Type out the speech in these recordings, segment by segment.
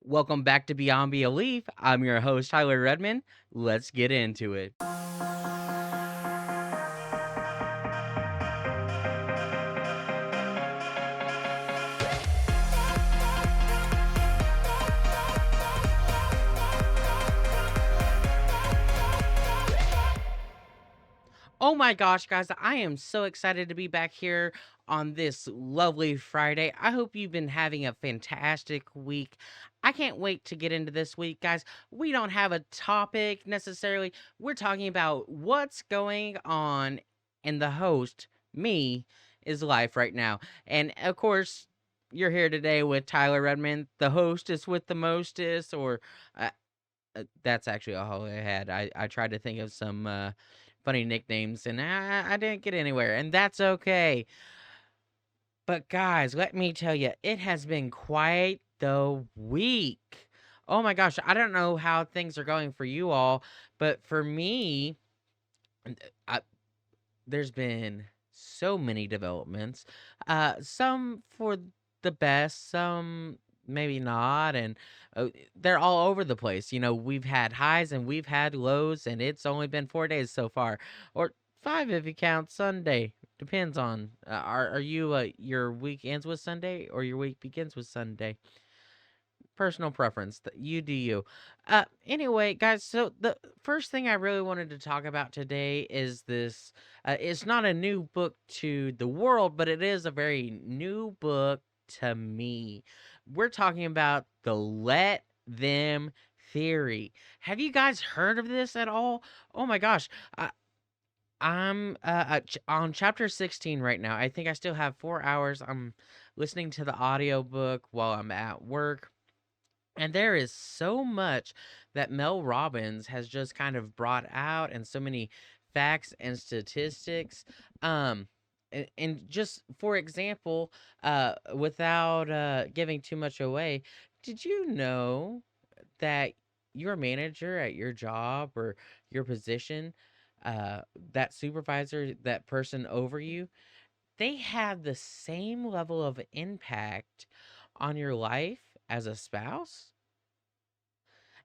Welcome back to Beyond Belief. I'm your host, Tyler Redman. Let's get into it. Oh my gosh, guys, I am so excited to be back here on this lovely Friday. I hope you've been having a fantastic week. I can't wait to get into this week, guys. We don't have a topic necessarily. We're talking about what's going on, and the host, me, is life right now. And of course, you're here today with Tyler Redman. The host is with the mostest, or that's actually all I had. I tried to think of some funny nicknames, and I didn't get anywhere, and that's okay. But guys, let me tell you, it has been quite the week. Oh my gosh, I don't know how things are going for you all, but for me, I, there's been so many developments. Some for the best, some maybe not, and they're all over the place. We've had highs and we've had lows, and it's only been 4 days so far, or five if you count Sunday. Depends on are you your week ends with Sunday or your week begins with Sunday? Personal preference. You do you. Anyway, guys, so the first thing I really wanted to talk about today is this. It's not a new book to the world, but it is a very new book to me. We're talking about the Let Them theory. Have you guys heard of this at all? Oh my gosh. I'm on chapter 16 right now. I think I still have 4 hours. I'm listening to the audiobook while I'm at work, and there is so much that Mel Robbins has just kind of brought out, and so many facts and statistics. And just for example, without giving too much away, did you know that your manager at your job or your position, uh, that supervisor, that person over you, they have the same level of impact on your life as a spouse?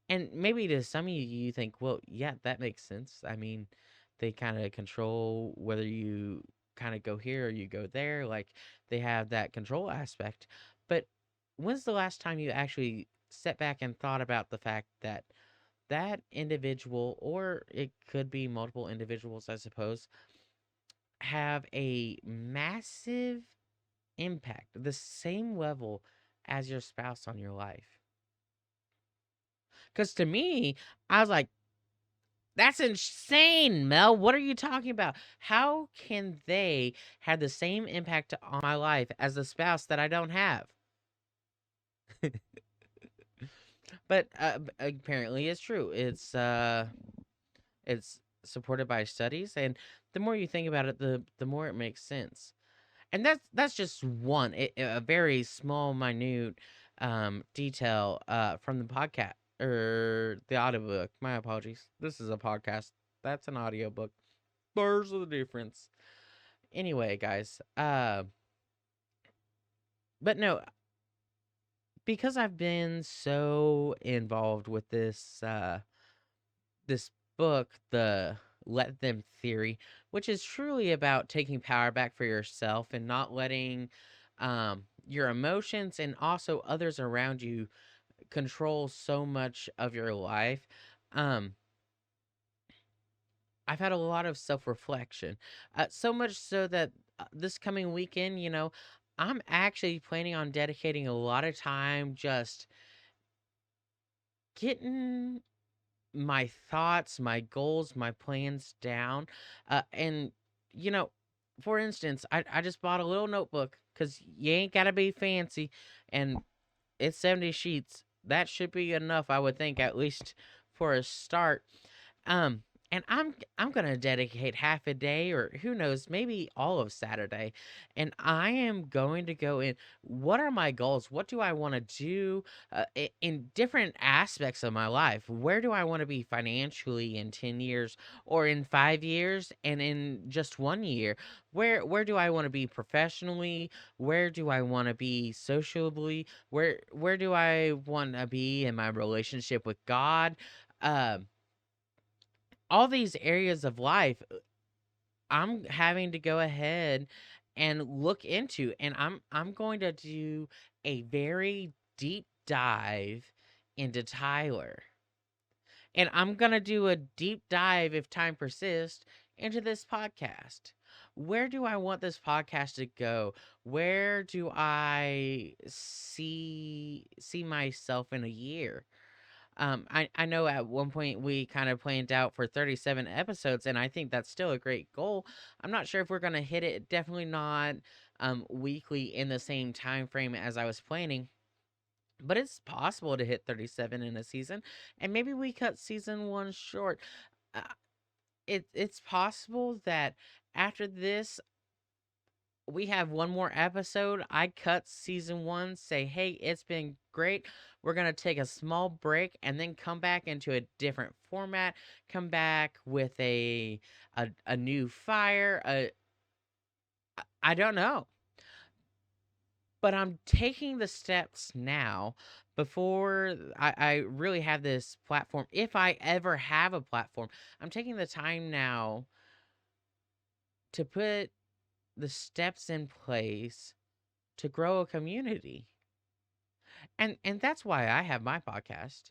And maybe to some of you, you think, well, yeah, that makes sense. I mean, they kind of control whether you kind of go here or you go there. Like they have that control aspect. But when's the last time you actually sat back and thought about the fact that that individual, or it could be multiple individuals, I suppose, have a massive impact, the same level as your spouse on your life? Because to me, I was like, that's insane, Mel. What are you talking about? How can they have the same impact on my life as the spouse that I don't have? But apparently, it's true. It's supported by studies, and the more you think about it, the more it makes sense. And that's just one a very small, minute detail from the podcast or the audiobook. My apologies. This is a podcast. That's an audiobook. There's the difference. Anyway, guys, but no, because I've been so involved with this book, the Let Them theory, which is truly about taking power back for yourself and not letting your emotions and also others around you control so much of your life. Um, I've had a lot of self reflection, so much so that this coming weekend, I'm actually planning on dedicating a lot of time just getting my thoughts, my goals, my plans down. And, you know, for instance, I just bought a little notebook because you ain't got to be fancy. And it's 70 sheets. That should be enough, I would think, at least for a start. Um, And I'm going to dedicate half a day, or who knows, maybe all of Saturday, and I am going to go in, what are my goals? What do I want to do in different aspects of my life? Where do I want to be financially in 10 years, or in 5 years, and in just 1 year? Where do I want to be professionally? Where do I want to be socially? Where do I want to be in my relationship with God? Um all these areas of life, I'm having to go ahead and look into, and I'm going to do a very deep dive into Tyler. And I'm going to do a deep dive, if time persists, into this podcast. Where do I want this podcast to go? Where do I see myself in a year? I know at one point we kind of planned out for 37 episodes, and I think that's still a great goal. I'm not sure if we're gonna hit it. Definitely not weekly in the same time frame as I was planning, but it's possible to hit 37 in a season, and maybe we cut season one short. Uh, it's possible that after this we have one more episode. I cut season one, say, hey, it's been great. We're going to take a small break and then come back into a different format, come back with a new fire. I don't know. But I'm taking the steps now before I really have this platform. If I ever have a platform, I'm taking the time now to put the steps in place to grow a community. And that's why I have my podcast.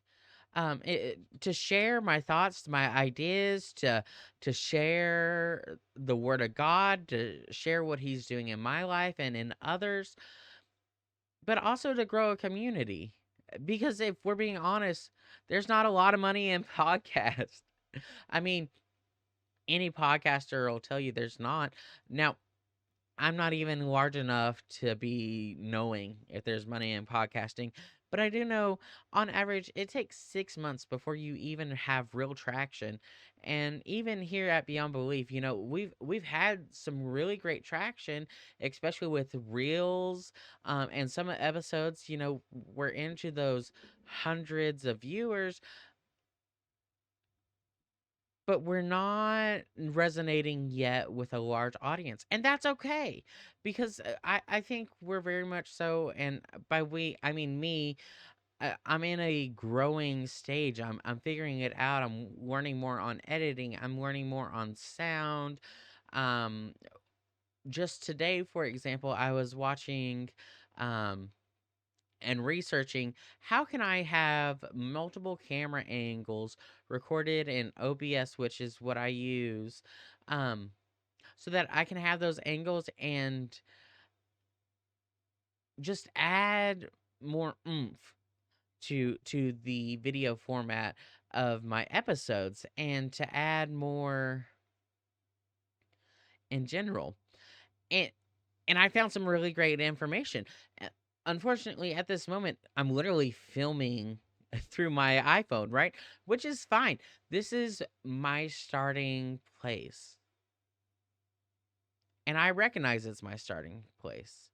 To share my thoughts, my ideas, to share the word of God, to share what he's doing in my life and in others, but also to grow a community. Because if we're being honest, there's not a lot of money in podcasts. I mean, any podcaster will tell you there's not. Now, I'm not even large enough to be knowing if there's money in podcasting, but I do know on average it takes 6 months before you even have real traction. And even here at Beyond Belief, we've had some really great traction, especially with reels, and some episodes. We're into those hundreds of viewers, but we're not resonating yet with a large audience, and that's okay, because I think we're very much so. And by we, I mean me. I'm in a growing stage. I'm figuring it out. I'm learning more on editing. I'm learning more on sound. um just today, for example, I was watching um and researching how can I have multiple camera angles recorded in OBS, which is what I use, um, so that I can have those angles and just add more oomph to the video format of my episodes, and to add more in general. And and I found some really great information. Uh, Unfortunately, at this moment, I'm literally filming through my iPhone, right? Which is fine. This is my starting place. And I recognize it's my starting place.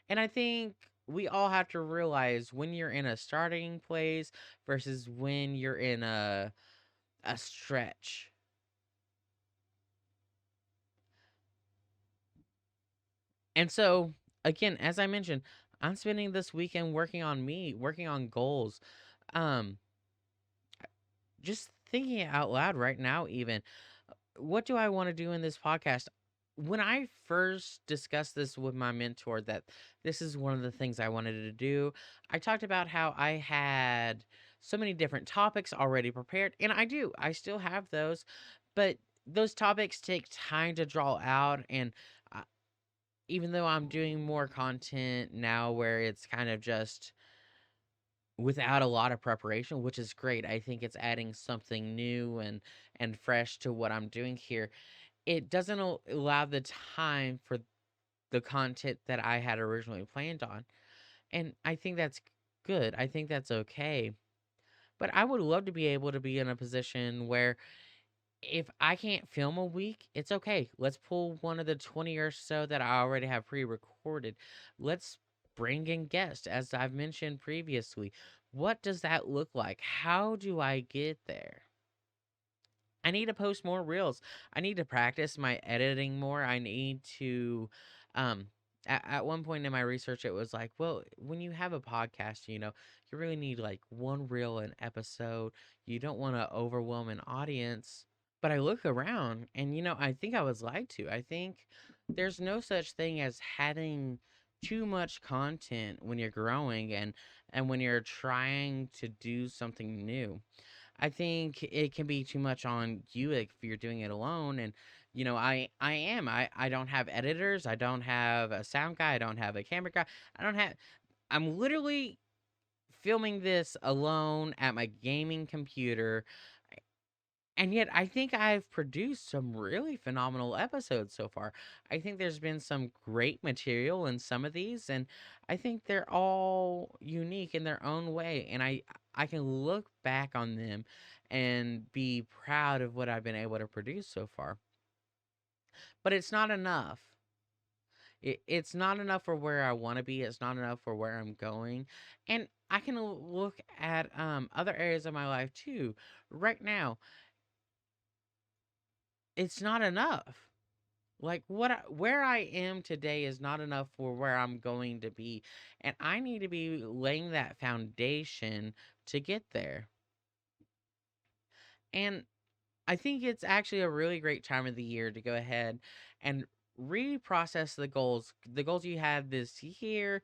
And I think we all have to realize when you're in a starting place versus when you're in a stretch. And so, again, as I mentioned, I'm spending this weekend working on me, working on goals. Um, just thinking it out loud right now, even, what do I want to do in this podcast? When I first discussed this with my mentor, that this is one of the things I wanted to do, I talked about how I had so many different topics already prepared, and I do. I still have those, but those topics take time to draw out. And uh, even though I'm doing more content now where it's kind of just without a lot of preparation, which is great. I think it's adding something new and fresh to what I'm doing here. It doesn't allow the time for the content that I had originally planned on. And I think that's good. I think that's okay. But I would love to be able to be in a position where If I can't film a week, it's okay. Let's pull one of the 20 or so that I already have pre-recorded. Let's bring in guests, as I've mentioned previously. What does that look like? How do I get there? I need to post more reels. I need to practice my editing more. I need to um at one point in my research it was like, well, when you have a podcast, you really need like one reel an episode. You don't want to overwhelm an audience. But I look around and I think I was lied to. I think there's no such thing as having too much content when you're growing and when you're trying to do something new. I think it can be too much on you if you're doing it alone. And I don't have editors, I don't have a sound guy, I don't have a camera guy. I'm literally filming this alone at my gaming computer. And yet I think I've produced some really phenomenal episodes so far. I think there's been some great material in some of these, and I think they're all unique in their own way, and I can look back on them and be proud of what I've been able to produce so far. But it's not enough. It's not enough for where I want to be. It's not enough for where I'm going. And I can look at other areas of my life too. Right now, it's not enough. Like where I am today is not enough for where I'm going to be, and I need to be laying that foundation to get there. And I think it's actually a really great time of the year to go ahead and reprocess the goals you had this year.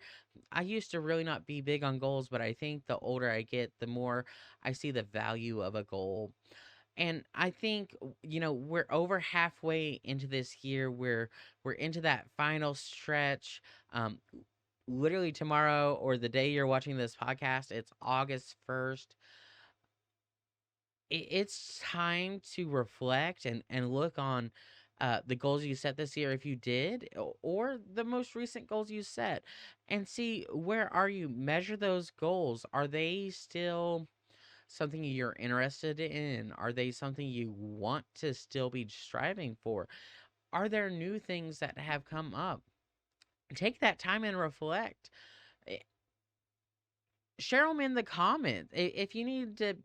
I used to really not be big on goals, but I think the older I get, the more I see the value of a goal. And I think we're over halfway into this year. We're into that final stretch. Um, Literally tomorrow or the day you're watching this podcast, it's August 1st. It's time to reflect and look on the goals you set this year, if you did, or the most recent goals you set, and see where are you. Measure those goals. Are they still something you're interested in? Are they something you want to still be striving for? Are there new things that have come up? Take that time and reflect. Eh, Share them in the comments. If you need to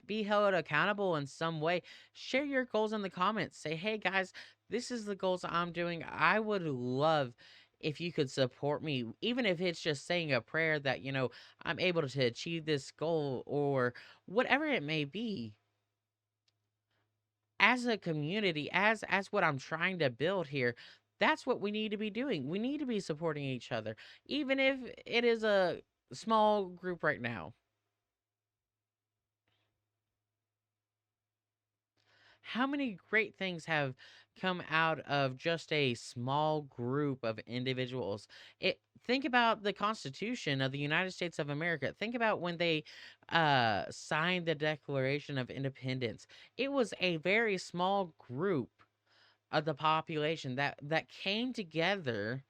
be held accountable in some way, share your goals in the comments. Say, hey guys, this is the goals I'm doing. I would love if you could support me, even if it's just saying a prayer that, I'm able to achieve this goal or whatever it may be. As a community, as what I'm trying to build here, that's what we need to be doing. We need to be supporting each other, even if it is a small group right now. How many great things have come out of just a small group of individuals? Think about the Constitution of the United States of America. Think about when they signed the Declaration of Independence. It was a very small group of the population that came together,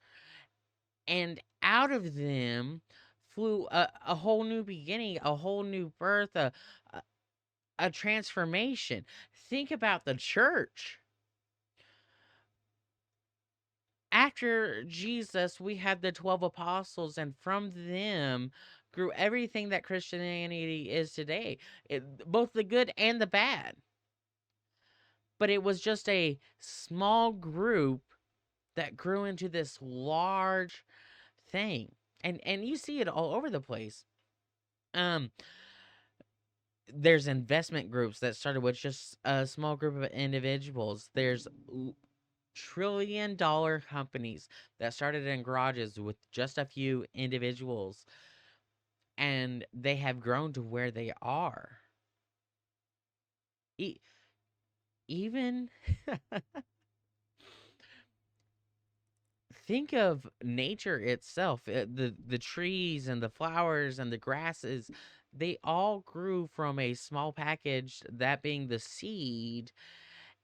and out of them flew a whole new beginning, a whole new birth, a a transformation. Think about the church. After Jesus, we had the 12 apostles, and from them grew everything that Christianity is today, both the good and the bad. But it was just a small group that grew into this large thing. And you see it all over the place. Um there's investment groups that started with just a small group of individuals. There's trillion-dollar companies that started in garages with just a few individuals, and they have grown to where they are. E- Even think of nature itself. The trees and the flowers and the grasses, they all grew from a small package, that being the seed,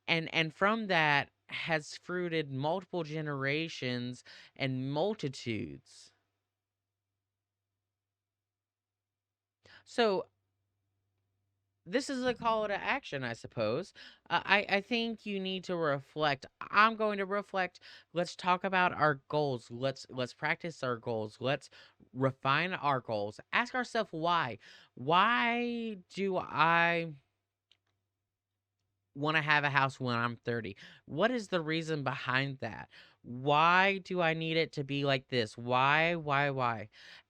and from that has fruited multiple generations and multitudes. So this is a call to action, I suppose. I think you need to reflect. I'm going to reflect. Let's talk about our goals. Let's practice our goals. Let's refine our goals. Ask ourselves why. Why do I want to have a house when I'm 30? What is the reason behind that? Why do I need it to be like this? Why?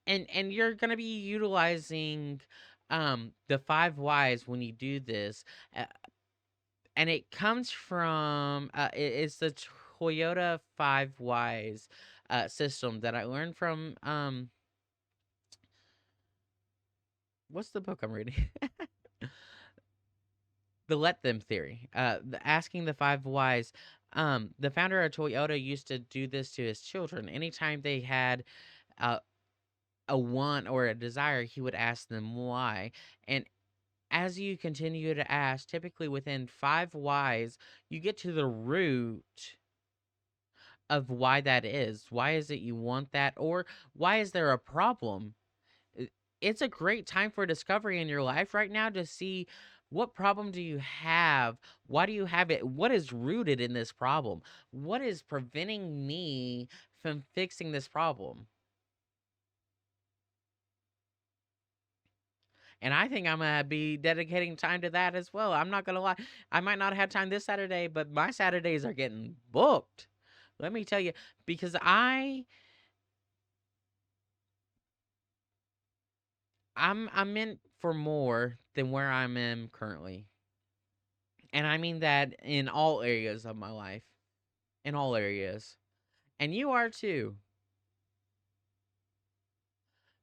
And you're going to be utilizing the five whys when you do this. Uh, and it comes from it's the Toyota five whys system that I learned from what's the book I'm reading? The let them theory. Asking the five whys. The founder of Toyota used to do this to his children. Anytime they had uh, a want or a desire, he would ask them why. And as you continue to ask, typically within five whys, you get to the root of why that is. Why is it you want that? Or why is there a problem? I- It's a great time for discovery in your life right now to see what problem do you have? Why do you have it? What is rooted in this problem? What is preventing me from fixing this problem? And I think I'm gonna be dedicating time to that as well. I'm not gonna lie. I might not have time this Saturday, but my Saturdays are getting booked. Let me tell you, because I'm meant for more than where I'm in currently. And I mean that in all areas of my life. In all areas. And you are too.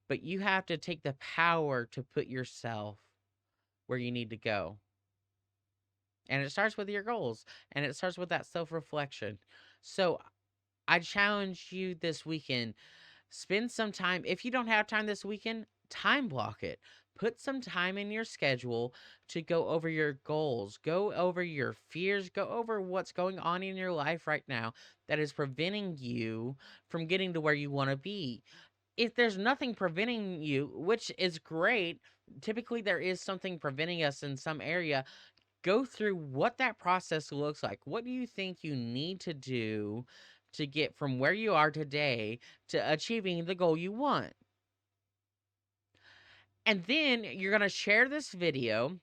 But you have to take the power to put yourself where you need to go. And it starts with your goals. And it starts with that self reflection. So I challenge you this weekend. Spend some time. If you don't have time this weekend, time block it. Put some time in your schedule to go over your goals, go over your fears, go over what's going on in your life right now that is preventing you from getting to where you want to be. If there's nothing preventing you, which is great, typically there is something preventing us in some area. Go through what that process looks like. What do you think you need to do to get from where you are today to achieving the goal you want? And then you're going to share this video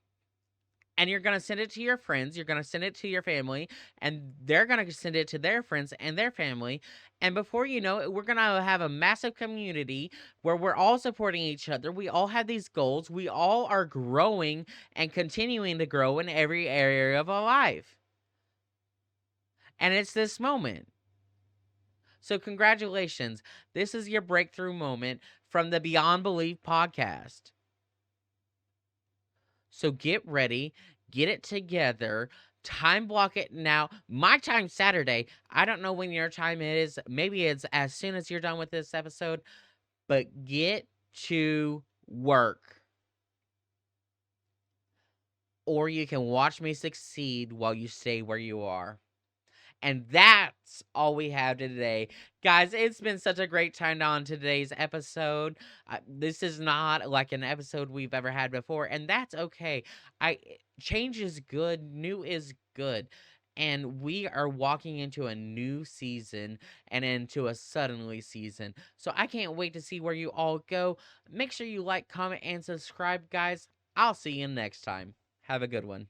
and you're going to send it to your friends. You're going to send it to your family, and they're going to send it to their friends and their family. And before you know it, we're going to have a massive community where we're all supporting each other. We all have these goals. We all are growing and continuing to grow in every area of our life. And it's this moment. So, congratulations. This is your breakthrough moment from the Beyond Belief podcast. So, get ready, get it together, time block it now. My time's Saturday. I don't know when your time is. Maybe it's as soon as you're done with this episode, but get to work. Or you can watch me succeed while you stay where you are. And that's all we have today. Guys, it's been such a great time on today's episode. This is not like an episode we've ever had before, and that's okay. Change is good, new is good. And we are walking into a new season and into a suddenly season. So I can't wait to see where you all go. Make sure you like, comment, and subscribe, guys. I'll see you next time. Have a good one.